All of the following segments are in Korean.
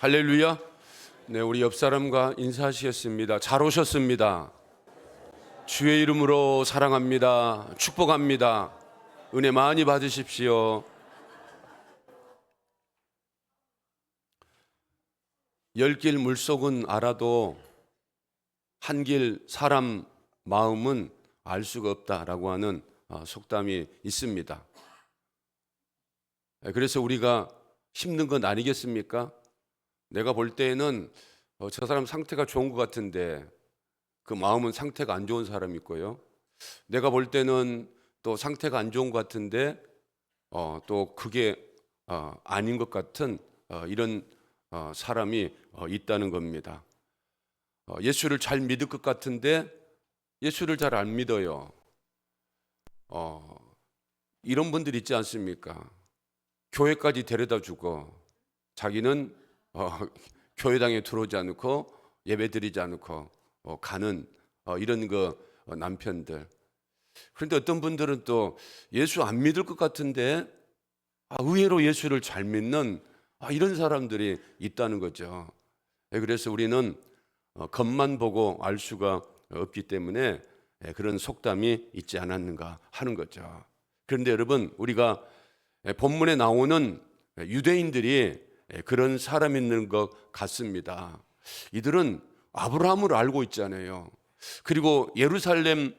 할렐루야. 네, 우리 옆 사람과 인사하시겠습니다. 잘 오셨습니다. 주의 이름으로 사랑합니다. 축복합니다. 은혜 많이 받으십시오. 열 길 물속은 알아도 한 길 사람 마음은 알 수가 없다라고 하는 속담이 있습니다. 그래서 우리가 힘든 건 아니겠습니까? 내가 볼 때에는 저 사람 상태가 좋은 것 같은데 그 마음은 상태가 안 좋은 사람이 있고요. 내가 볼 때는 또 상태가 안 좋은 것 같은데 또 그게 아닌 것 같은 이런 사람이 있다는 겁니다. 예수를 잘 믿을 것 같은데 예수를 잘 안 믿어요. 이런 분들 있지 않습니까? 교회까지 데려다 주고 자기는 교회당에 들어오지 않고 예배드리지 않고 가는 이런 남편들. 그런데 어떤 분들은 또 예수 안 믿을 것 같은데 의외로 예수를 잘 믿는 이런 사람들이 있다는 거죠. 그래서 우리는 겉만 보고 알 수가 없기 때문에 그런 속담이 있지 않았는가 하는 거죠. 그런데 여러분, 우리가 본문에 나오는 유대인들이 그런 사람 있는 것 같습니다. 이들은 아브라함을 알고 있잖아요. 그리고 예루살렘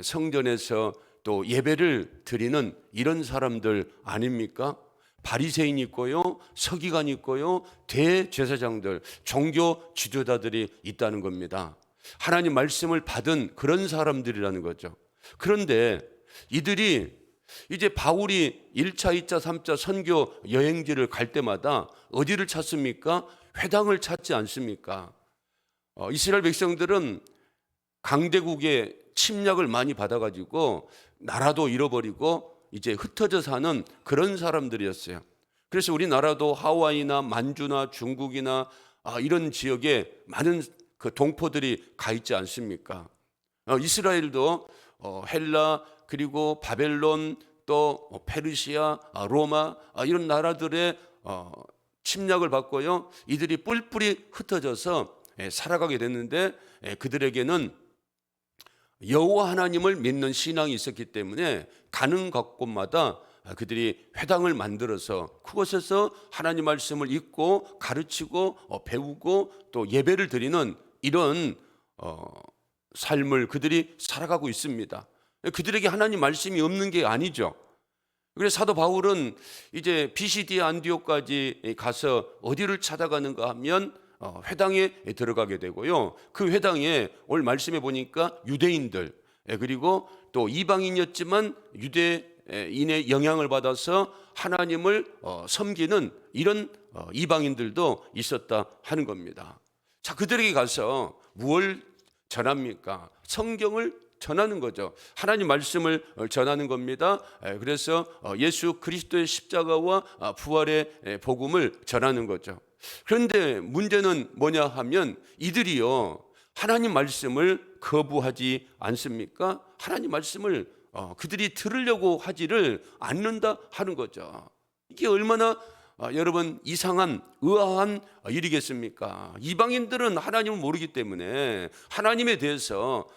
성전에서 또 예배를 드리는 이런 사람들 아닙니까? 바리새인이 있고요, 서기관이 있고요, 대제사장들, 종교 지도자들이 있다는 겁니다. 하나님 말씀을 받은 그런 사람들이라는 거죠. 그런데 이들이 이제 바울이 1차, 2차, 3차 선교 여행지를 갈 때마다 어디를 찾습니까? 회당을 찾지 않습니까? 이스라엘 백성들은 강대국의 침략을 많이 받아가지고 나라도 잃어버리고 이제 흩어져 사는 그런 사람들이었어요. 그래서 우리나라도 하와이나 만주나 중국이나 이런 지역에 많은 그 동포들이 가 있지 않습니까? 이스라엘도 헬라 그리고 바벨론 또 페르시아, 로마 이런 나라들의 침략을 받고요. 이들이 뿔뿔이 흩어져서 살아가게 됐는데 그들에게는 여호와 하나님을 믿는 신앙이 있었기 때문에 가는 곳마다 그들이 회당을 만들어서 그곳에서 하나님 말씀을 읽고 가르치고 배우고 또 예배를 드리는 이런 삶을 그들이 살아가고 있습니다. 그들에게 하나님 말씀이 없는 게 아니죠. 그래서 사도 바울은 이제 비시디아 안디옥까지 가서 어디를 찾아가는가 하면 회당에 들어가게 되고요. 그 회당에 오늘 말씀해 보니까 유대인들 그리고 또 이방인이었지만 유대인의 영향을 받아서 하나님을 섬기는 이런 이방인들도 있었다 하는 겁니다. 자, 그들에게 가서 무엇을 전합니까? 성경을 전하는 거죠. 하나님 말씀을 전하는 겁니다. 그래서 예수 그리스도의 십자가와 부활의 복음을 전하는 거죠. 그런데 문제는 뭐냐 하면 이들이요 하나님 말씀을 거부하지 않습니까? 하나님 말씀을 그들이 들으려고 하지를 않는다 하는 거죠. 이게 얼마나 여러분 이상한 의아한 일이겠습니까? 이방인들은 하나님을 모르기 때문에 하나님에 대해서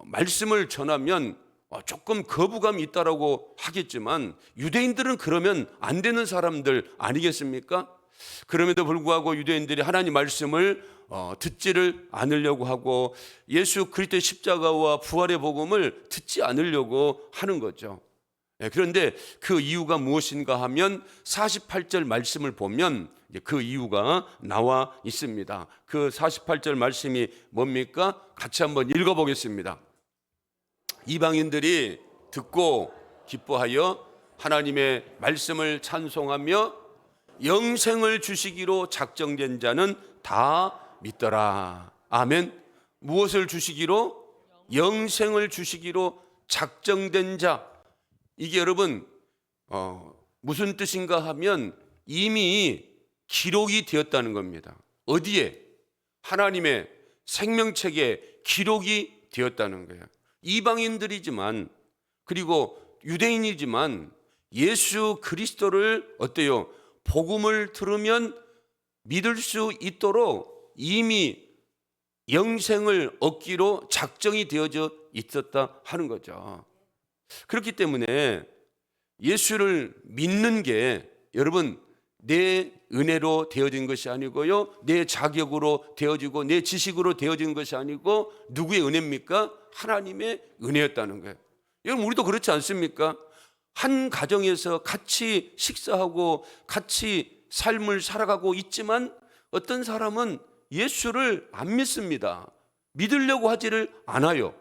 말씀을 전하면 조금 거부감이 있다라고 하겠지만 유대인들은 그러면 안 되는 사람들 아니겠습니까? 그럼에도 불구하고 유대인들이 하나님 말씀을 듣지를 않으려고 하고 예수 그리스도의 십자가와 부활의 복음을 듣지 않으려고 하는 거죠. 그런데 그 이유가 무엇인가 하면 48절 말씀을 보면 그 이유가 나와 있습니다. 그 48절 말씀이 뭡니까? 같이 한번 읽어보겠습니다. 이방인들이 듣고 기뻐하여 하나님의 말씀을 찬송하며 영생을 주시기로 작정된 자는 다 믿더라. 아멘. 무엇을 주시기로? 영생을 주시기로 작정된 자. 이게 여러분 무슨 뜻인가 하면 이미 기록이 되었다는 겁니다. 어디에? 하나님의 생명책에 기록이 되었다는 거예요. 이방인들이지만 그리고 유대인이지만 예수 그리스도를 어때요? 복음을 들으면 믿을 수 있도록 이미 영생을 얻기로 작정이 되어져 있었다 하는 거죠. 그렇기 때문에 예수를 믿는 게 여러분 내 은혜로 되어진 것이 아니고요, 내 자격으로 되어지고 내 지식으로 되어진 것이 아니고 누구의 은혜입니까? 하나님의 은혜였다는 거예요. 여러분 우리도 그렇지 않습니까? 한 가정에서 같이 식사하고 같이 삶을 살아가고 있지만 어떤 사람은 예수를 안 믿습니다. 믿으려고 하지를 않아요.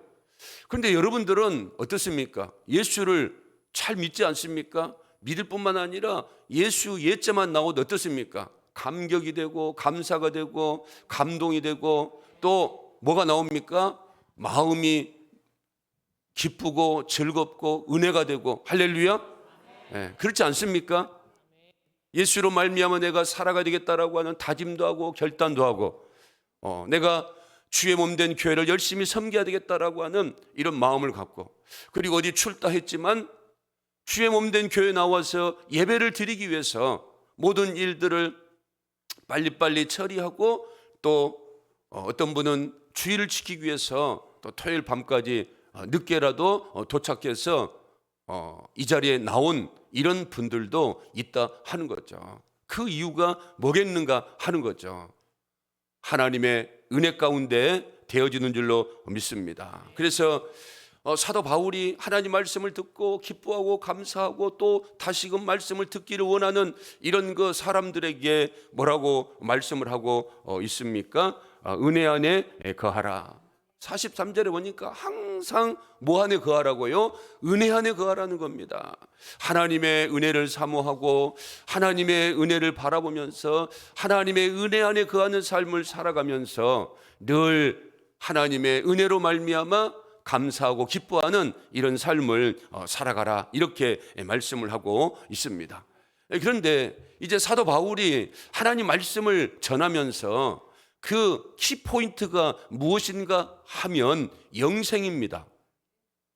그런데 여러분들은 어떻습니까? 예수를 잘 믿지 않습니까? 믿을 뿐만 아니라 예수 예자만 나오도 어떻습니까? 감격이 되고 감사가 되고 감동이 되고 또 뭐가 나옵니까? 마음이 기쁘고 즐겁고 은혜가 되고 할렐루야. 네, 그렇지 않습니까? 예수로 말미암아 내가 살아가야 되겠다라고 하는 다짐도 하고 결단도 하고 내가 주의 몸 된 교회를 열심히 섬겨야 되겠다라고 하는 이런 마음을 갖고, 그리고 어디 출타했지만 주의 몸 된 교회에 나와서 예배를 드리기 위해서 모든 일들을 빨리빨리 처리하고 또 어떤 분은 주의를 지키기 위해서 또 토요일 밤까지 늦게라도 도착해서 이 자리에 나온 이런 분들도 있다 하는 거죠. 그 이유가 뭐겠는가 하는 거죠. 하나님의 은혜 가운데 되어지는 줄로 믿습니다. 그래서 사도 바울이 하나님 말씀을 듣고 기뻐하고 감사하고 또 다시금 말씀을 듣기를 원하는 이런 그 사람들에게 뭐라고 말씀을 하고 있습니까? 은혜 안에 거하라. 43절에 보니까 항상 뭐 안에 거하라고요? 은혜 안에 거하라는 겁니다. 하나님의 은혜를 사모하고 하나님의 은혜를 바라보면서 하나님의 은혜 안에 거하는 삶을 살아가면서 늘 하나님의 은혜로 말미암아 감사하고 기뻐하는 이런 삶을 살아가라, 이렇게 말씀을 하고 있습니다. 그런데 이제 사도 바울이 하나님 말씀을 전하면서 그 키포인트가 무엇인가 하면 영생입니다.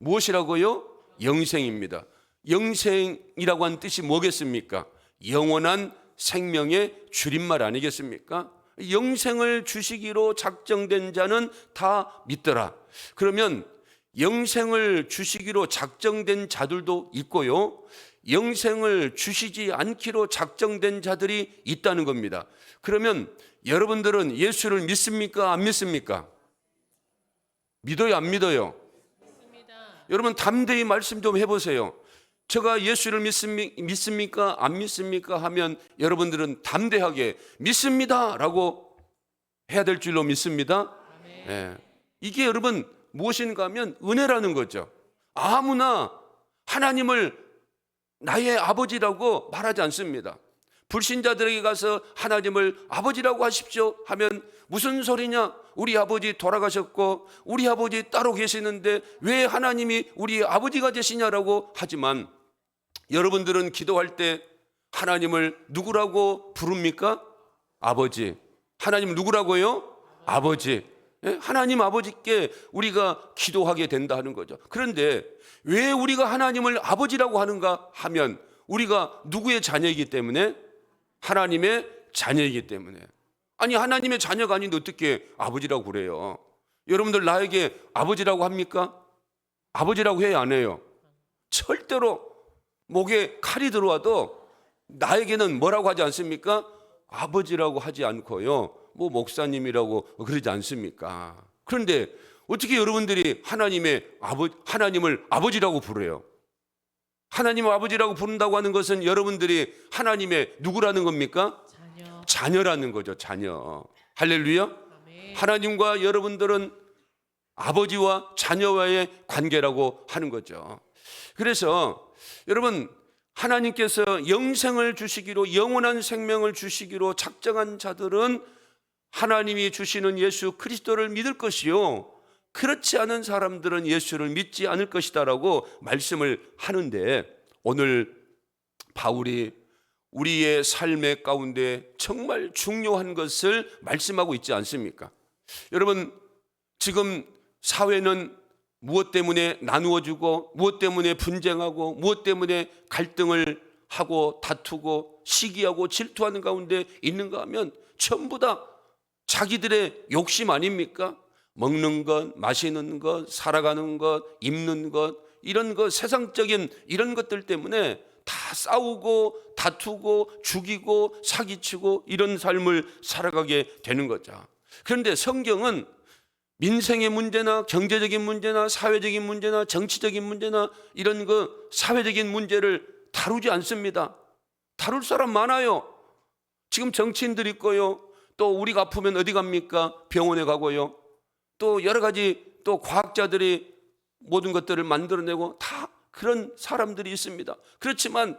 무엇이라고요? 영생입니다. 영생이라고 하는 뜻이 뭐겠습니까? 영원한 생명의 줄임말 아니겠습니까? 영생을 주시기로 작정된 자는 다 믿더라. 그러면 영생을 주시기로 작정된 자들도 있고요, 영생을 주시지 않기로 작정된 자들이 있다는 겁니다. 그러면 여러분들은 예수를 믿습니까? 안 믿습니까? 믿어요? 안 믿어요? 믿습니다. 여러분 담대히 말씀 좀 해보세요. 제가 예수를 믿습니까? 안 믿습니까? 하면 여러분들은 담대하게 믿습니다 라고 해야 될 줄로 믿습니다. 네. 이게 여러분 무엇인가 하면 은혜라는 거죠. 아무나 하나님을 나의 아버지라고 말하지 않습니다. 불신자들에게 가서 하나님을 아버지라고 하십시오 하면 무슨 소리냐? 우리 아버지 돌아가셨고 우리 아버지 따로 계시는데 왜 하나님이 우리 아버지가 되시냐라고 하지만, 여러분들은 기도할 때 하나님을 누구라고 부릅니까? 아버지. 하나님 누구라고요? 아버지. 하나님 아버지께 우리가 기도하게 된다 하는 거죠. 그런데 왜 우리가 하나님을 아버지라고 하는가 하면 우리가 누구의 자녀이기 때문에? 하나님의 자녀이기 때문에. 아니 하나님의 자녀가 아닌데 어떻게 아버지라고 그래요? 여러분들 나에게 아버지라고 합니까? 아버지라고 해야 안 해요? 절대로 목에 칼이 들어와도 나에게는 뭐라고 하지 않습니까? 아버지라고 하지 않고요, 뭐 목사님이라고 그러지 않습니까? 그런데 어떻게 여러분들이 하나님을 아버지라고 부르요? 하나님을 아버지라고 부른다고 하는 것은 여러분들이 하나님의 누구라는 겁니까? 자녀라는 거죠. 자녀. 할렐루야. 아멘. 하나님과 여러분들은 아버지와 자녀와의 관계라고 하는 거죠. 그래서 여러분 하나님께서 영생을 주시기로, 영원한 생명을 주시기로 작정한 자들은 하나님이 주시는 예수 그리스도를 믿을 것이요, 그렇지 않은 사람들은 예수를 믿지 않을 것이다라고 말씀을 하는데, 오늘 바울이 우리의 삶의 가운데 정말 중요한 것을 말씀하고 있지 않습니까? 여러분 지금 사회는 무엇 때문에 나누어지고 무엇 때문에 분쟁하고 무엇 때문에 갈등을 하고 다투고 시기하고 질투하는 가운데 있는가 하면 전부 다 자기들의 욕심 아닙니까? 먹는 것, 마시는 것, 살아가는 것, 입는 것, 이런 것, 세상적인 이런 것들 때문에 다 싸우고 다투고 죽이고 사기치고 이런 삶을 살아가게 되는 거죠. 그런데 성경은 민생의 문제나 경제적인 문제나 사회적인 문제나 정치적인 문제나 이런 사회적인 문제를 다루지 않습니다. 다룰 사람 많아요. 지금 정치인들 있고요. 또 우리가 아프면 어디 갑니까? 병원에 가고요. 또 여러 가지 또 과학자들이 모든 것들을 만들어내고 다 그런 사람들이 있습니다. 그렇지만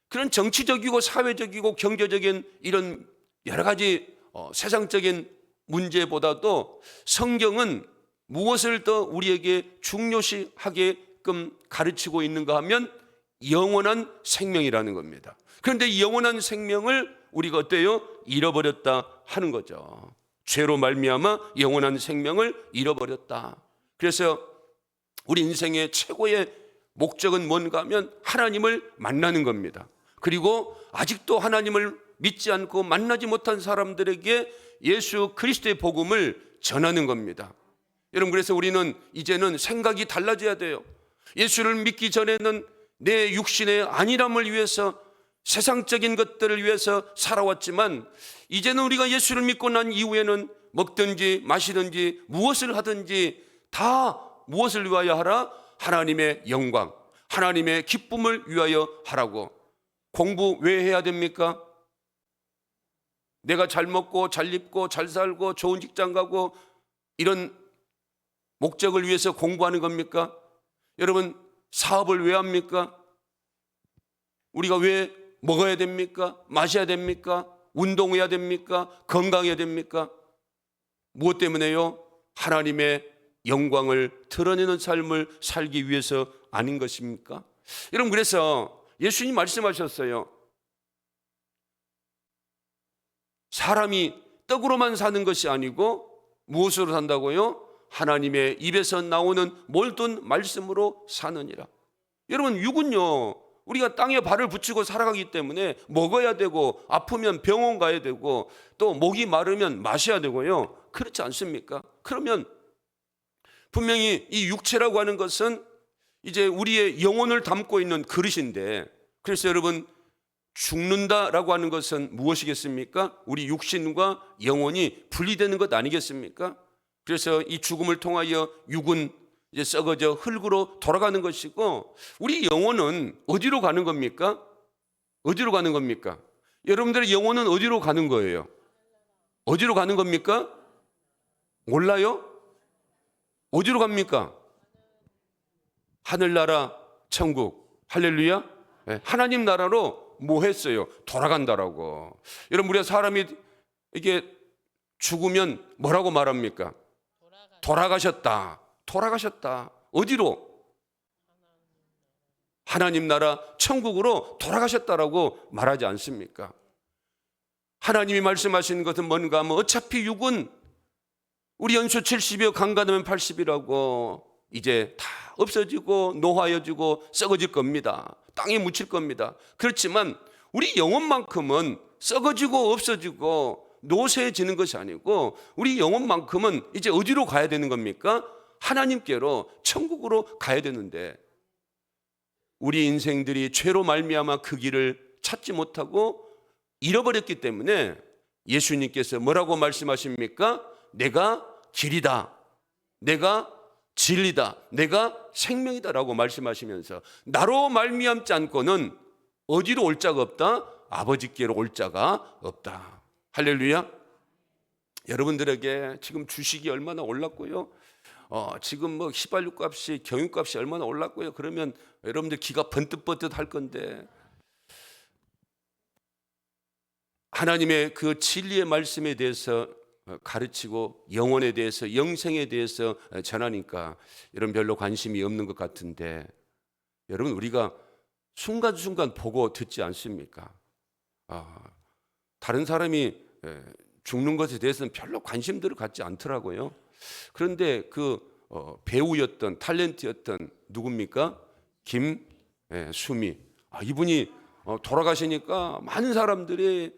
그런 정치적이고 사회적이고 경제적인 이런 여러 가지 세상적인 문제보다도 성경은 무엇을 더 우리에게 중요시하게끔 가르치고 있는가 하면 영원한 생명이라는 겁니다. 그런데 이 영원한 생명을 우리가 어때요? 잃어버렸다 하는 거죠. 죄로 말미암아 영원한 생명을 잃어버렸다. 그래서 우리 인생의 최고의 목적은 뭔가 하면 하나님을 만나는 겁니다. 그리고 아직도 하나님을 믿지 않고 만나지 못한 사람들에게 예수 그리스도의 복음을 전하는 겁니다. 여러분, 그래서 우리는 이제는 생각이 달라져야 돼요. 예수를 믿기 전에는 내 육신의 안일함을 위해서 세상적인 것들을 위해서 살아왔지만 이제는 우리가 예수를 믿고 난 이후에는 먹든지 마시든지 무엇을 하든지 다 무엇을 위하여 하라? 하나님의 영광, 하나님의 기쁨을 위하여 하라고. 공부 왜 해야 됩니까? 내가 잘 먹고 잘 입고 잘 살고 좋은 직장 가고 이런 목적을 위해서 공부하는 겁니까? 여러분, 사업을 왜 합니까? 우리가 왜 먹어야 됩니까? 마셔야 됩니까? 운동해야 됩니까? 건강해야 됩니까? 무엇 때문에요? 하나님의 영광을 드러내는 삶을 살기 위해서 아닌 것입니까? 여러분, 그래서 예수님 말씀하셨어요. 사람이 떡으로만 사는 것이 아니고 무엇으로 산다고요? 하나님의 입에서 나오는 모든 말씀으로 사느니라. 여러분, 육은요, 우리가 땅에 발을 붙이고 살아가기 때문에 먹어야 되고 아프면 병원 가야 되고 또 목이 마르면 마셔야 되고요. 그렇지 않습니까? 그러면 분명히 이 육체라고 하는 것은 이제 우리의 영혼을 담고 있는 그릇인데, 그래서 여러분, 죽는다라고 하는 것은 무엇이겠습니까? 우리 육신과 영혼이 분리되는 것 아니겠습니까? 그래서 이 죽음을 통하여 육은 이제 썩어져 흙으로 돌아가는 것이고, 우리 영혼은 어디로 가는 겁니까? 어디로 가는 겁니까? 여러분들의 영혼은 어디로 가는 거예요? 어디로 가는 겁니까? 몰라요? 어디로 갑니까? 하늘나라, 천국. 할렐루야. 네, 하나님 나라로 뭐 했어요? 돌아간다라고. 여러분, 우리가 사람이 이게 죽으면 뭐라고 말합니까? 돌아가셨다. 돌아가셨다. 어디로? 하나님 나라 천국으로 돌아가셨다라고 말하지 않습니까? 하나님이 말씀하시는 것은 뭔가 하면 어차피 육은 우리 연수 70이요 강간하면 80이라고 이제 다 없어지고 노화여지고 썩어질 겁니다. 땅에 묻힐 겁니다. 그렇지만 우리 영혼만큼은 썩어지고 없어지고 노쇠해지는 것이 아니고 우리 영혼만큼은 이제 어디로 가야 되는 겁니까? 하나님께로, 천국으로 가야 되는데 우리 인생들이 죄로 말미암아 그 길을 찾지 못하고 잃어버렸기 때문에 예수님께서 뭐라고 말씀하십니까? 내가 길이다, 내가 진리다, 내가 생명이다라고 말씀하시면서 나로 말미암지 않고는 어디로 올 자가 없다? 아버지께로 올 자가 없다. 할렐루야. 여러분들에게 지금 주식이 얼마나 올랐고요, 지금 뭐 휘발유 값이, 경유값이 얼마나 올랐고요. 그러면 여러분들 기가 번뜩번뜩 할 건데, 하나님의 그 진리의 말씀에 대해서 가르치고 영혼에 대해서, 영생에 대해서 전하니까 여러분 별로 관심이 없는 것 같은데, 여러분 우리가 순간순간 보고 듣지 않습니까? 다른 사람이 죽는 것에 대해서는 별로 관심들을 갖지 않더라고요. 그런데 그 배우였던, 탤런트였던 누굽니까? 김수미. 이분이 돌아가시니까 많은 사람들이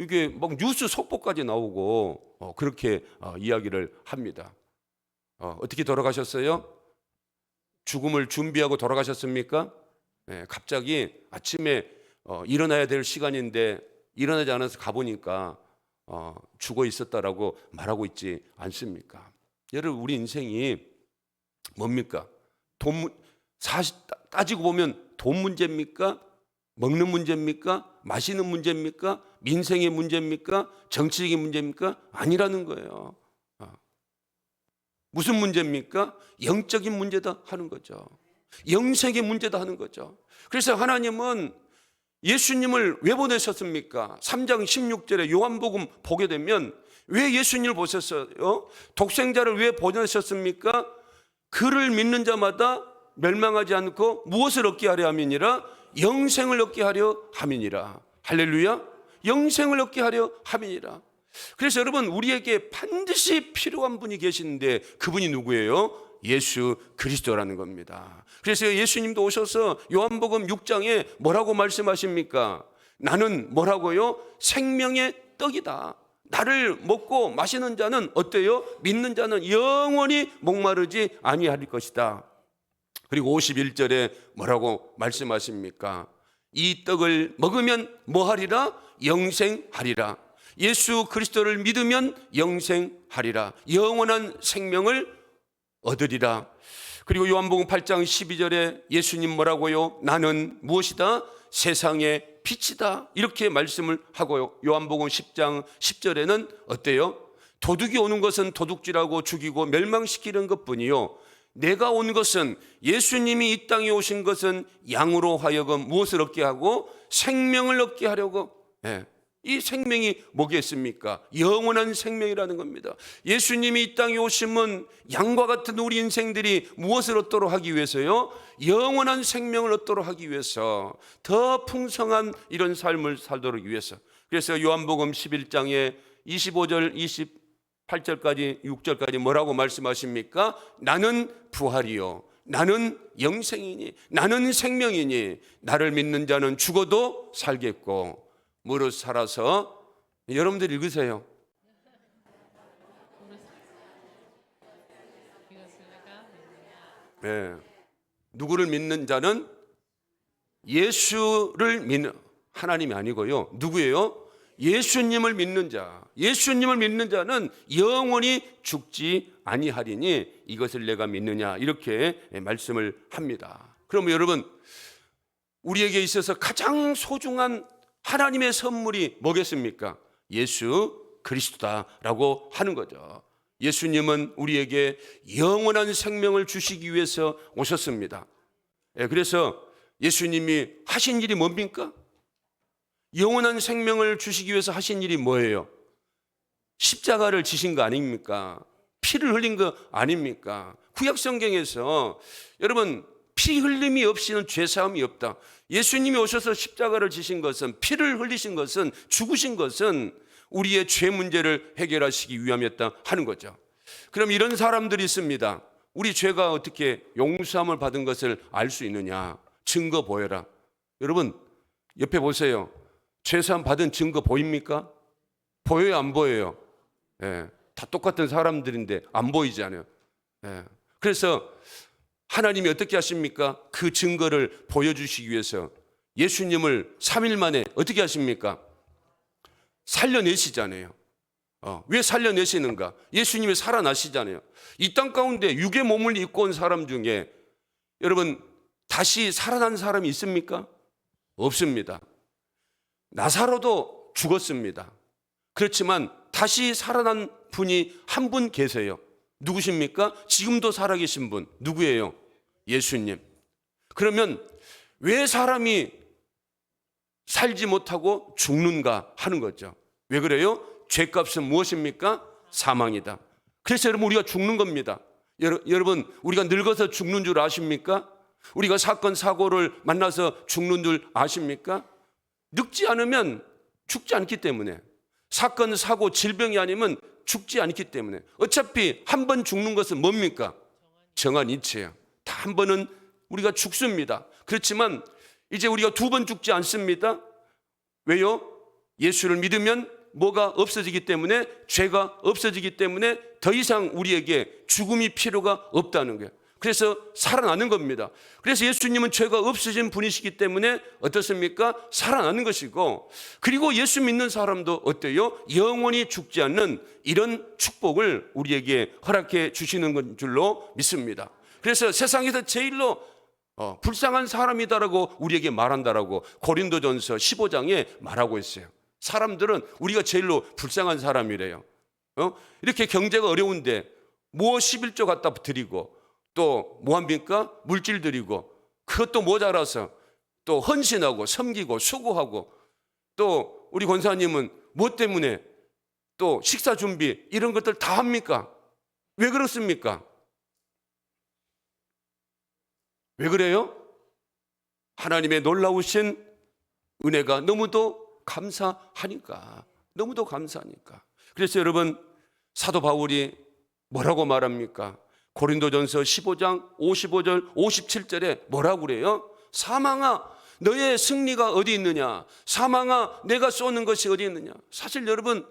이게 막 뉴스 속보까지 나오고 그렇게 이야기를 합니다. 어떻게 돌아가셨어요? 죽음을 준비하고 돌아가셨습니까? 네, 갑자기 아침에 일어나야 될 시간인데 일어나지 않아서 가보니까 죽어 있었다라고 말하고 있지 않습니까? 여러분, 우리 인생이 뭡니까? 사실 따지고 보면 돈 문제입니까? 먹는 문제입니까? 마시는 문제입니까? 민생의 문제입니까? 정치적인 문제입니까? 아니라는 거예요. 무슨 문제입니까? 영적인 문제다 하는 거죠. 영생의 문제다 하는 거죠. 그래서 하나님은 예수님을 왜 보내셨습니까? 3장 16절에 요한복음 보게 되면 왜 예수님을 보셨어요? 독생자를 왜 보내셨습니까? 그를 믿는 자마다 멸망하지 않고 무엇을 얻게 하려 함이니라? 영생을 얻게 하려 함이니라. 할렐루야. 영생을 얻게 하려 함이니라. 그래서 여러분, 우리에게 반드시 필요한 분이 계시는데 그분이 누구예요? 예수 그리스도라는 겁니다. 그래서 예수님도 오셔서 요한복음 6장에 뭐라고 말씀하십니까? 나는 뭐라고요? 생명의 떡이다. 나를 먹고 마시는 자는 어때요? 믿는 자는 영원히 목마르지 아니할 것이다. 그리고 51절에 뭐라고 말씀하십니까? 이 떡을 먹으면 뭐하리라? 영생하리라. 예수 그리스도를 믿으면 영생하리라. 영원한 생명을 얻으리라. 그리고 요한복음 8장 12절에 예수님 뭐라고요? 나는 무엇이다? 세상의 빛이다. 이렇게 말씀을 하고요. 요한복음 10장 10절에는 어때요? 도둑이 오는 것은 도둑질하고 죽이고 멸망시키는 것뿐이요, 내가 온 것은, 예수님이 이 땅에 오신 것은 양으로 하여금 무엇을 얻게 하고? 생명을 얻게 하려고. 이 생명이 뭐겠습니까? 영원한 생명이라는 겁니다. 예수님이 이 땅에 오심은 양과 같은 우리 인생들이 무엇을 얻도록 하기 위해서요? 영원한 생명을 얻도록 하기 위해서, 더 풍성한 이런 삶을 살도록 위해서. 그래서 요한복음 11장에 25절 28절까지 6절까지 뭐라고 말씀하십니까? 나는 부활이요, 나는 영생이니, 나는 생명이니, 나를 믿는 자는 죽어도 살겠고 무릇 살아서. 여러분들 읽으세요. 네. 누구를 믿는 자는? 예수를 믿는, 하나님이 아니고요, 누구예요? 예수님을 믿는 자. 예수님을 믿는 자는 영원히 죽지 아니하리니 이것을 내가 믿느냐, 이렇게 말씀을 합니다. 그러면 여러분, 우리에게 있어서 가장 소중한 하나님의 선물이 뭐겠습니까? 예수 그리스도다라고 하는 거죠. 예수님은 우리에게 영원한 생명을 주시기 위해서 오셨습니다. 그래서 예수님이 하신 일이 뭡니까? 영원한 생명을 주시기 위해서 하신 일이 뭐예요? 십자가를 지신 거 아닙니까? 피를 흘린 거 아닙니까? 구약 성경에서 여러분, 피 흘림이 없이는 죄 사함이 없다. 예수님이 오셔서 십자가를 지신 것은, 피를 흘리신 것은, 죽으신 것은 우리의 죄 문제를 해결하시기 위함이었다 하는 거죠. 그럼 이런 사람들이 있습니다. 우리 죄가 어떻게 용서함을 받은 것을 알 수 있느냐? 증거 보여라. 여러분, 옆에 보세요. 죄사함 받은 증거 보입니까? 보여요, 안 보여요? 다 똑같은 사람들인데 안 보이지 않아요? 그래서 하나님이 어떻게 하십니까? 그 증거를 보여주시기 위해서 예수님을 3일 만에 어떻게 하십니까? 살려내시잖아요. 왜 살려내시는가? 예수님이 살아나시잖아요. 이 땅 가운데 육의 몸을 입고 온 사람 중에 여러분, 다시 살아난 사람이 있습니까? 없습니다. 나사로도 죽었습니다. 그렇지만 다시 살아난 분이 한 분 계세요. 누구십니까? 지금도 살아계신 분. 누구예요? 예수님. 그러면 왜 사람이 살지 못하고 죽는가 하는 거죠. 왜 그래요? 죄값은 무엇입니까? 사망이다. 그래서 여러분, 우리가 죽는 겁니다. 여러분, 우리가 늙어서 죽는 줄 아십니까? 우리가 사건 사고를 만나서 죽는 줄 아십니까? 늙지 않으면 죽지 않기 때문에, 사건 사고 질병이 아니면 죽지 않기 때문에, 어차피 한 번 죽는 것은 뭡니까? 정한 이치예요. 다 한 번은 우리가 죽습니다. 그렇지만 이제 우리가 두 번 죽지 않습니다. 왜요? 예수를 믿으면 뭐가 없어지기 때문에, 죄가 없어지기 때문에 더 이상 우리에게 죽음이 필요가 없다는 거예요. 그래서 살아나는 겁니다. 그래서 예수님은 죄가 없어진 분이시기 때문에 어떻습니까? 살아나는 것이고, 그리고 예수 믿는 사람도 어때요? 영원히 죽지 않는 이런 축복을 우리에게 허락해 주시는 건 줄로 믿습니다. 그래서 세상에서 제일로 불쌍한 사람이다라고 우리에게 말한다라고 고린도전서 15장에 말하고 있어요. 사람들은 우리가 제일로 불쌍한 사람이래요. 이렇게 경제가 어려운데 뭐 11조 갖다 드리고, 또 뭐합니까? 물질 드리고, 그것도 모자라서 또 헌신하고 섬기고 수고하고, 또 우리 권사님은 뭐 때문에 또 식사 준비 이런 것들 다 합니까? 왜 그렇습니까? 왜 그래요? 하나님의 놀라우신 은혜가 너무도 감사하니까, 너무도 감사하니까. 그래서 여러분, 사도 바울이 뭐라고 말합니까? 고린도전서 15장 55절 57절에 뭐라고 그래요? 사망아, 너의 승리가 어디 있느냐? 사망아, 내가 쏘는 것이 어디 있느냐? 사실 여러분,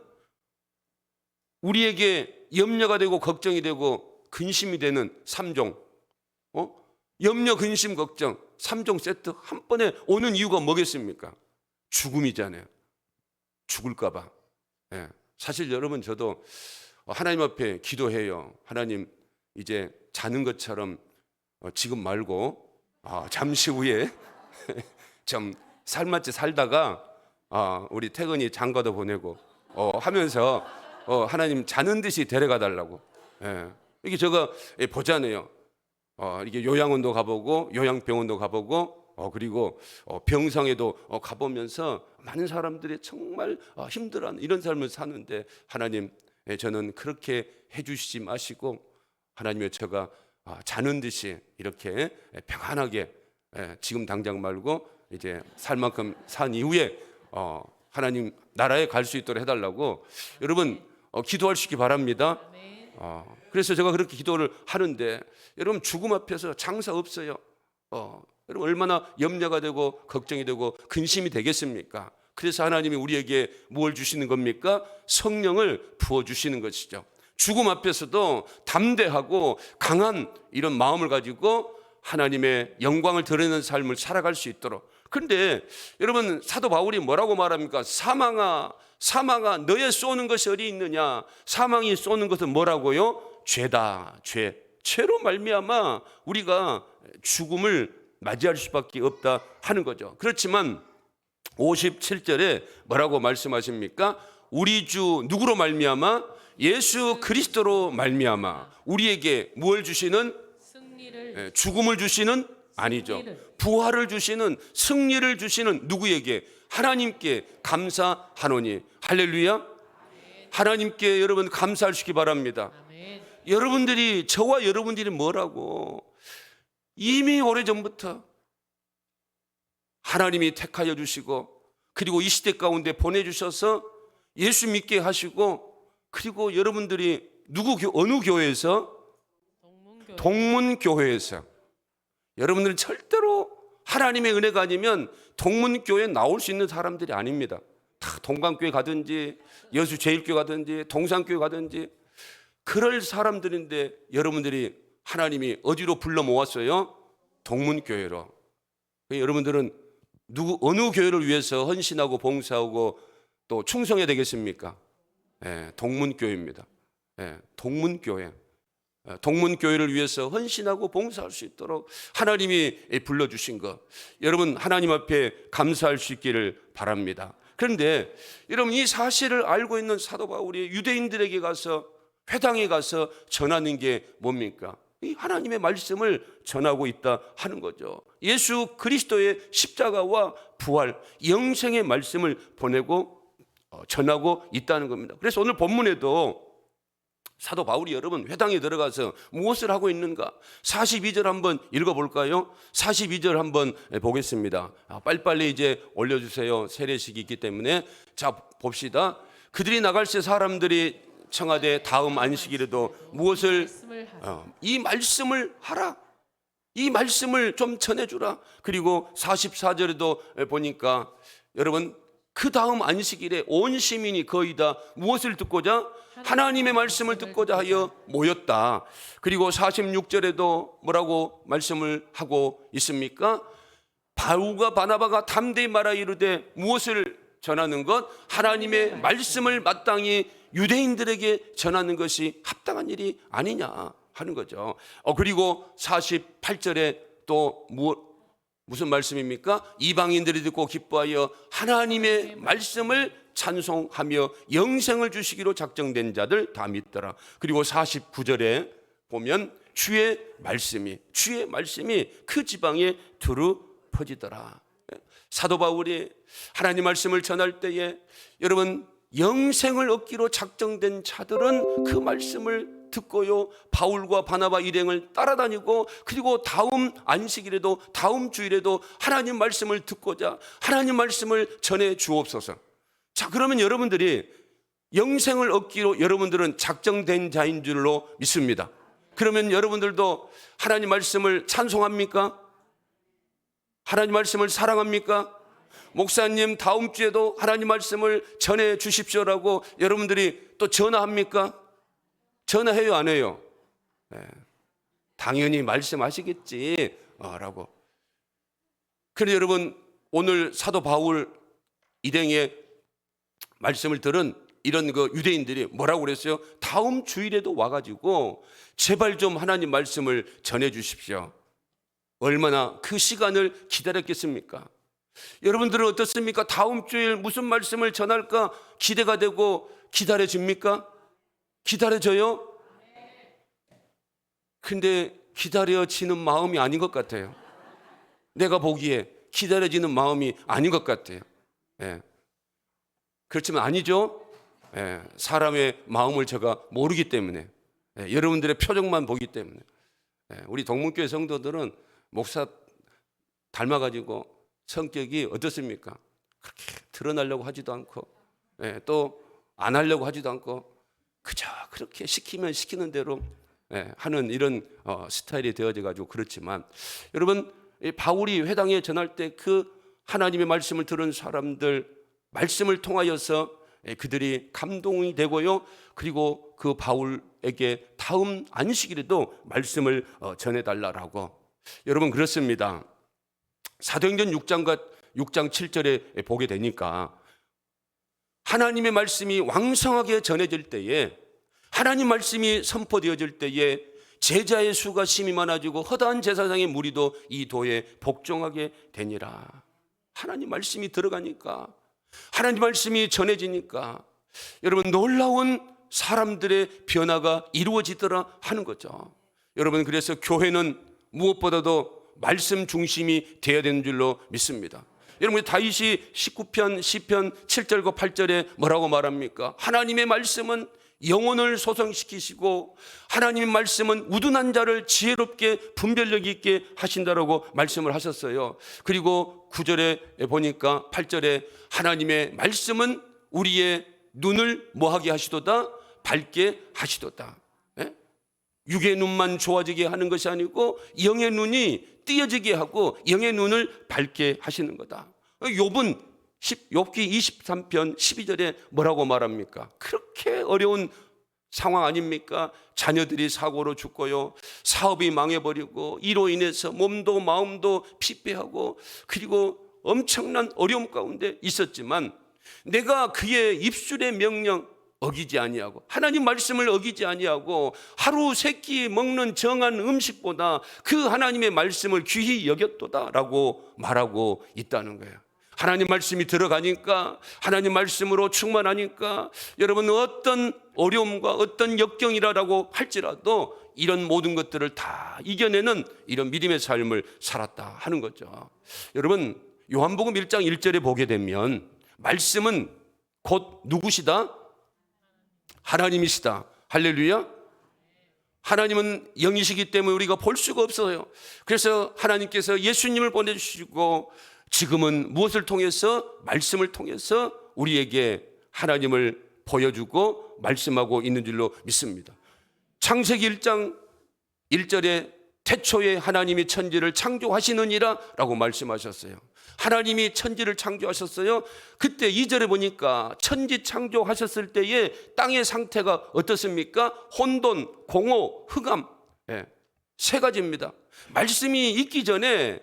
우리에게 염려가 되고 걱정이 되고 근심이 되는 3종, 염려, 근심, 걱정 3종 세트 한 번에 오는 이유가 뭐겠습니까? 죽음이잖아요. 죽을까 봐. 사실 여러분, 저도 하나님 앞에 기도해요. 하나님, 이제 자는 것처럼 지금 말고 잠시 후에 좀 살맛지 살다가 우리 태근이 장가도 보내고 하면서 하나님 자는 듯이 데려가 달라고. 이게 제가 보잖아요. 이게 요양원도 가보고 요양병원도 가보고 그리고 병상에도 가보면서 많은 사람들이 정말 힘들어하는 이런 삶을 사는데, 하나님, 저는 그렇게 해주시지 마시고 하나님의 제가 자는 듯이 이렇게 평안하게, 지금 당장 말고 이제 살 만큼 산 이후에 하나님 나라에 갈 수 있도록 해달라고 여러분 기도하시기 바랍니다. 그래서 제가 그렇게 기도를 하는데, 여러분, 죽음 앞에서 장사 없어요. 여러분, 얼마나 염려가 되고 걱정이 되고 근심이 되겠습니까? 그래서 하나님이 우리에게 뭘 주시는 겁니까? 성령을 부어주시는 것이죠. 죽음 앞에서도 담대하고 강한 이런 마음을 가지고 하나님의 영광을 드러내는 삶을 살아갈 수 있도록. 그런데 여러분, 사도 바울이 뭐라고 말합니까? 사망아, 사망아, 너의 쏘는 것이 어디 있느냐? 사망이 쏘는 것은 뭐라고요? 죄다. 죄로 말미암아 우리가 죽음을 맞이할 수밖에 없다 하는 거죠. 그렇지만 57절에 뭐라고 말씀하십니까? 우리 주 누구로 말미암아? 예수 그리스도로 말미암아 우리에게 무엇을 주시는? 승리를. 죽음을 주시는? 아니죠. 부활을 주시는, 승리를 주시는 누구에게? 하나님께 감사하노니. 할렐루야. 하나님께 여러분 감사하시기 바랍니다. 여러분들이, 저와 여러분들이 뭐라고? 이미 오래전부터 하나님이 택하여 주시고, 그리고 이 시대 가운데 보내주셔서 예수 믿게 하시고, 그리고 여러분들이 어느 교회에서? 동문교회에서. 여러분들은 절대로 하나님의 은혜가 아니면 동문교회에 나올 수 있는 사람들이 아닙니다. 다 동강교회 가든지 여수제일교회 가든지 동산교회 가든지 그럴 사람들인데, 여러분들이 하나님이 어디로 불러 모았어요? 동문교회로. 여러분들은 어느 교회를 위해서 헌신하고 봉사하고 또 충성해야 되겠습니까? 동문교회입니다. 동문교회. 동문교회를 위해서 헌신하고 봉사할 수 있도록 하나님이 불러주신 것, 여러분 하나님 앞에 감사할 수 있기를 바랍니다. 그런데 여러분, 이 사실을 알고 있는 사도 바울이 유대인들에게 가서, 회당에 가서 전하는 게 뭡니까? 이 하나님의 말씀을 전하고 있다 하는 거죠. 예수 그리스도의 십자가와 부활, 영생의 말씀을 보내고 전하고 있다는 겁니다. 그래서 오늘 본문에도 사도 바울이 여러분 회당에 들어가서 무엇을 하고 있는가? 42절 한번 읽어볼까요? 42절 한번 보겠습니다. 빨리빨리 이제 올려주세요. 세례식이 있기 때문에. 자, 봅시다. 그들이 나갈 새 사람들이 청하되 다음 안식일에도 무엇을? 이 말씀을 하라. 이 말씀을 좀 전해주라. 그리고 44절에도 보니까 여러분, 그 다음 안식일에 온 시민이 거의 다 무엇을 듣고자? 하나님의 말씀을 듣고자 하여 모였다. 그리고 46절에도 뭐라고 말씀을 하고 있습니까? 바울과 바나바가 담대히 말하 이르되 무엇을 전하는 것? 하나님의 말씀을 마땅히 유대인들에게 전하는 것이 합당한 일이 아니냐 하는 거죠. 그리고 48절에 또 무슨 말씀입니까? 이방인들이 듣고 기뻐하여 하나님의 말씀을 찬송하며 영생을 주시기로 작정된 자들 다 믿더라. 그리고 49절에 보면 주의 말씀이 그 지방에 두루 퍼지더라. 사도 바울이 하나님 말씀을 전할 때에 여러분 영생을 얻기로 작정된 자들은 그 말씀을 듣고요, 바울과 바나바 일행을 따라다니고, 그리고 다음 안식일에도 다음 주일에도 하나님 말씀을 듣고자 하나님 말씀을 전해 주옵소서. 자, 그러면 여러분들이 영생을 얻기로 여러분들은 작정된 자인 줄로 믿습니다. 그러면 여러분들도 하나님 말씀을 찬송합니까? 하나님 말씀을 사랑합니까? 목사님 다음 주에도 하나님 말씀을 전해 주십시오라고 여러분들이 또 전화합니까? 전화해요, 안 해요? 네. 당연히 말씀하시겠지 라고. 그런데 여러분, 오늘 사도 바울 일행의 말씀을 들은 이런 그 유대인들이 뭐라고 그랬어요? 다음 주일에도 와가지고 제발 좀 하나님 말씀을 전해 주십시오. 얼마나 그 시간을 기다렸겠습니까? 여러분들은 어떻습니까? 다음 주일 무슨 말씀을 전할까 기대가 되고 기다려집니까? 기다려져요? 근데 기다려지는 마음이 아닌 것 같아요. 내가 보기에 기다려지는 마음이 아닌 것 같아요. 예. 그렇지만 아니죠. 예. 사람의 마음을 제가 모르기 때문에, 예. 여러분들의 표정만 보기 때문에. 예. 우리 동문교회 성도들은 목사 닮아가지고 성격이 어떻습니까? 그렇게 드러나려고 하지도 않고, 예. 또 안 하려고 하지도 않고 그저 그렇게 시키면 시키는 대로 하는 이런 스타일이 되어져 가지고 그렇지만, 여러분 바울이 회당에 전할 때 그 하나님의 말씀을 들은 사람들 말씀을 통하여서 그들이 감동이 되고요, 그리고 그 바울에게 다음 안식일에도 말씀을 전해달라고. 여러분 그렇습니다. 사도행전 6장 7절에 보게 되니까 하나님의 말씀이 왕성하게 전해질 때에, 하나님 말씀이 선포되어질 때에 제자의 수가 심히 많아지고 허다한 제사장의 무리도 이 도에 복종하게 되니라. 하나님 말씀이 들어가니까, 하나님 말씀이 전해지니까 여러분 놀라운 사람들의 변화가 이루어지더라 하는 거죠. 여러분 그래서 교회는 무엇보다도 말씀 중심이 되어야 되는 줄로 믿습니다. 여러분 다윗이 19편 시편 7절과 8절에 뭐라고 말합니까? 하나님의 말씀은 영혼을 소성시키시고 하나님의 말씀은 우둔한 자를 지혜롭게 분별력 있게 하신다라고 말씀을 하셨어요. 그리고 9절에 보니까 8절에 하나님의 말씀은 우리의 눈을 뭐하게 하시도다? 밝게 하시도다. 육의 눈만 좋아지게 하는 것이 아니고 영의 눈이 띄어지게 하고 영의 눈을 밝게 하시는 거다. 욥기 23편 12절에 뭐라고 말합니까? 그렇게 어려운 상황 아닙니까? 자녀들이 사고로 죽고요, 사업이 망해버리고 이로 인해서 몸도 마음도 피폐하고 그리고 엄청난 어려움 가운데 있었지만, 내가 그의 입술의 명령 어기지 아니하고 하나님 말씀을 어기지 아니하고 하루 세 끼 먹는 정한 음식보다 그 하나님의 말씀을 귀히 여겼도다라고 말하고 있다는 거예요. 하나님 말씀이 들어가니까, 하나님 말씀으로 충만하니까 여러분 어떤 어려움과 어떤 역경이라고 할지라도 이런 모든 것들을 다 이겨내는 이런 믿음의 삶을 살았다 하는 거죠. 여러분 요한복음 1장 1절에 보게 되면 말씀은 곧 누구시다? 하나님이시다. 할렐루야. 하나님은 영이시기 때문에 우리가 볼 수가 없어요. 그래서 하나님께서 예수님을 보내주시고 지금은 무엇을 통해서? 말씀을 통해서 우리에게 하나님을 보여주고 말씀하고 있는 줄로 믿습니다. 창세기 1장 1절에 태초에 하나님이 천지를 창조하시느니라 라고 말씀하셨어요. 하나님이 천지를 창조하셨어요. 그때 2절에 보니까 천지 창조하셨을 때의 땅의 상태가 어떻습니까? 혼돈, 공허, 흑암, 세 가지입니다. 말씀이 있기 전에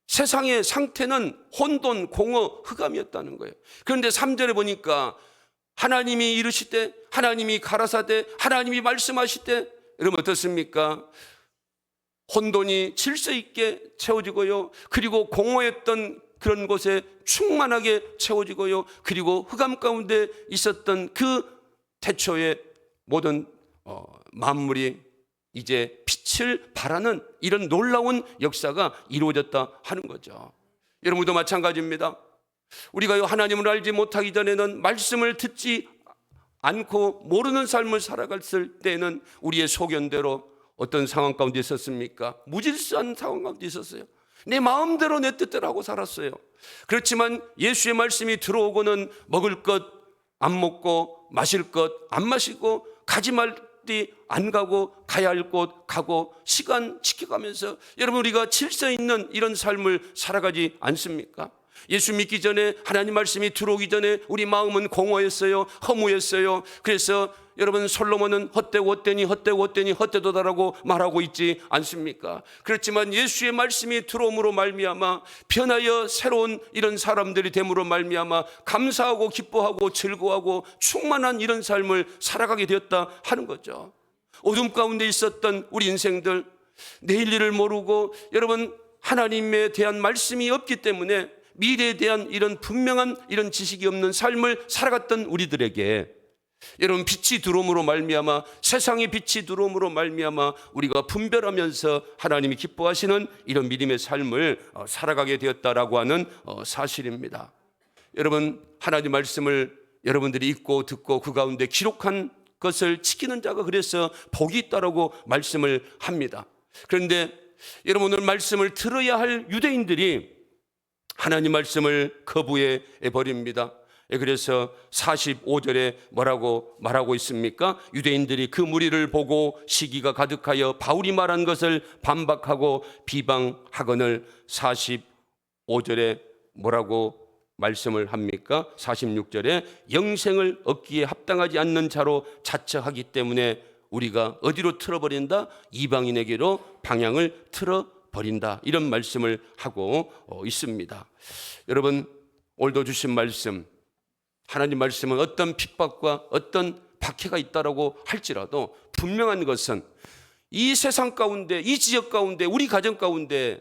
세상의 상태는 혼돈, 공허, 흑암이었다는 거예요. 그런데 3절에 보니까 하나님이 이르시되, 하나님이 가라사대, 하나님이 말씀하시되, 여러분 어떻습니까? 혼돈이 질서 있게 채워지고요, 그리고 공허했던 그런 곳에 충만하게 채워지고요, 그리고 흑암 가운데 있었던 그 태초의 모든 만물이 이제 빛을 발하는 이런 놀라운 역사가 이루어졌다 하는 거죠. 여러분도 마찬가지입니다. 우리가 하나님을 알지 못하기 전에는, 말씀을 듣지 않고 모르는 삶을 살아갔을 때는 우리의 소견대로 어떤 상황 가운데 있었습니까? 무질서한 상황 가운데 있었어요. 내 마음대로 내 뜻대로 하고 살았어요. 그렇지만 예수의 말씀이 들어오고는 먹을 것 안 먹고, 마실 것 안 마시고, 가지 말 데 안 가고, 가야 할 곳 가고, 시간 지켜가면서 여러분 우리가 질서 있는 이런 삶을 살아가지 않습니까? 예수 믿기 전에, 하나님 말씀이 들어오기 전에 우리 마음은 공허했어요. 허무했어요. 그래서 여러분 솔로몬은 헛되고 헛되니 헛되고 헛되니 헛되도다라고 말하고 있지 않습니까? 그렇지만 예수의 말씀이 들어옴으로 말미암아 변하여 새로운 이런 사람들이 됨으로 말미암아 감사하고 기뻐하고 즐거워하고 충만한 이런 삶을 살아가게 되었다 하는 거죠. 어둠 가운데 있었던 우리 인생들, 내일 일을 모르고 여러분 하나님에 대한 말씀이 없기 때문에 미래에 대한 이런 분명한 이런 지식이 없는 삶을 살아갔던 우리들에게 여러분 빛이 들어옴으로 말미암아, 세상의 빛이 들어옴으로 말미암아 우리가 분별하면서 하나님이 기뻐하시는 이런 믿음의 삶을 살아가게 되었다라고 하는 사실입니다. 여러분 하나님 말씀을 여러분들이 읽고 듣고 그 가운데 기록한 것을 지키는 자가 그래서 복이 있다라고 말씀을 합니다. 그런데 여러분 오늘 말씀을 들어야 할 유대인들이 하나님 말씀을 거부해 버립니다. 그래서 45절에 뭐라고 말하고 있습니까? 유대인들이 그 무리를 보고 시기가 가득하여 바울이 말한 것을 반박하고 비방하거늘 45절에 뭐라고 말씀을 합니까? 46절에 영생을 얻기에 합당하지 않는 자로 자처하기 때문에 우리가 어디로 틀어버린다? 이방인에게로 방향을 틀어버린다. 이런 말씀을 하고 있습니다. 여러분 오늘도 주신 말씀, 하나님 말씀은 어떤 핍박과 어떤 박해가 있다라고 할지라도 분명한 것은 이 세상 가운데, 이 지역 가운데, 우리 가정 가운데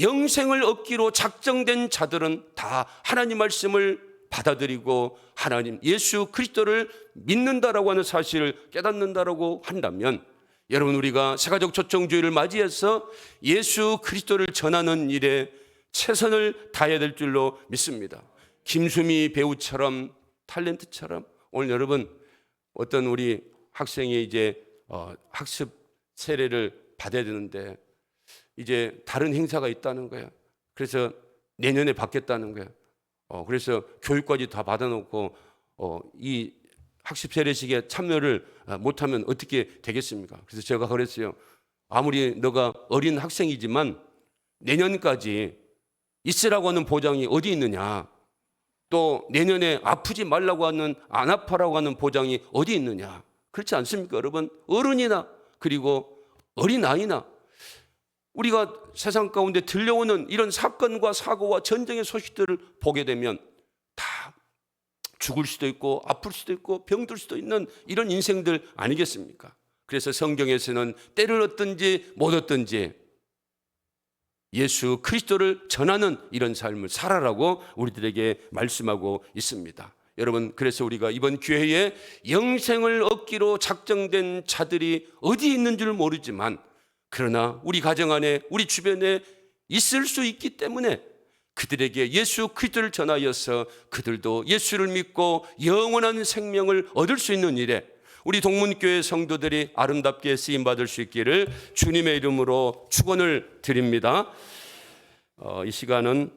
영생을 얻기로 작정된 자들은 다 하나님 말씀을 받아들이고 하나님 예수 그리스도를 믿는다라고 하는 사실을 깨닫는다라고 한다면 여러분 우리가 새가족 초청주의를 맞이해서 예수 그리스도를 전하는 일에 최선을 다해야 될 줄로 믿습니다. 김수미 배우처럼, 탤런트처럼 오늘 여러분 어떤 우리 학생이 이제 학습 세례를 받아야 되는데 이제 다른 행사가 있다는 거예요. 그래서 내년에 받겠다는 거예요. 그래서 교육까지 다 받아놓고 이 학습 세례식에 참여를 못하면 어떻게 되겠습니까? 그래서 제가 그랬어요. 아무리 너가 어린 학생이지만 내년까지 있으라고 하는 보장이 어디 있느냐, 또 내년에 아프지 말라고 하는, 안 아파라고 하는 보장이 어디 있느냐. 그렇지 않습니까 여러분? 어른이나 그리고 어린아이나 우리가 세상 가운데 들려오는 이런 사건과 사고와 전쟁의 소식들을 보게 되면 다 죽을 수도 있고 아플 수도 있고 병들 수도 있는 이런 인생들 아니겠습니까? 그래서 성경에서는 때를 얻든지 못 얻든지 예수 그리스도를 전하는 이런 삶을 살아라고 우리들에게 말씀하고 있습니다. 여러분 그래서 우리가 이번 기회에 영생을 얻기로 작정된 자들이 어디 있는 줄 모르지만 그러나 우리 가정 안에 우리 주변에 있을 수 있기 때문에 그들에게 예수 그리스도를 전하여서 그들도 예수를 믿고 영원한 생명을 얻을 수 있는 일에 우리 동문교회 성도들이 아름답게 쓰임받을 수 있기를 주님의 이름으로 축원을 드립니다. 이 시간은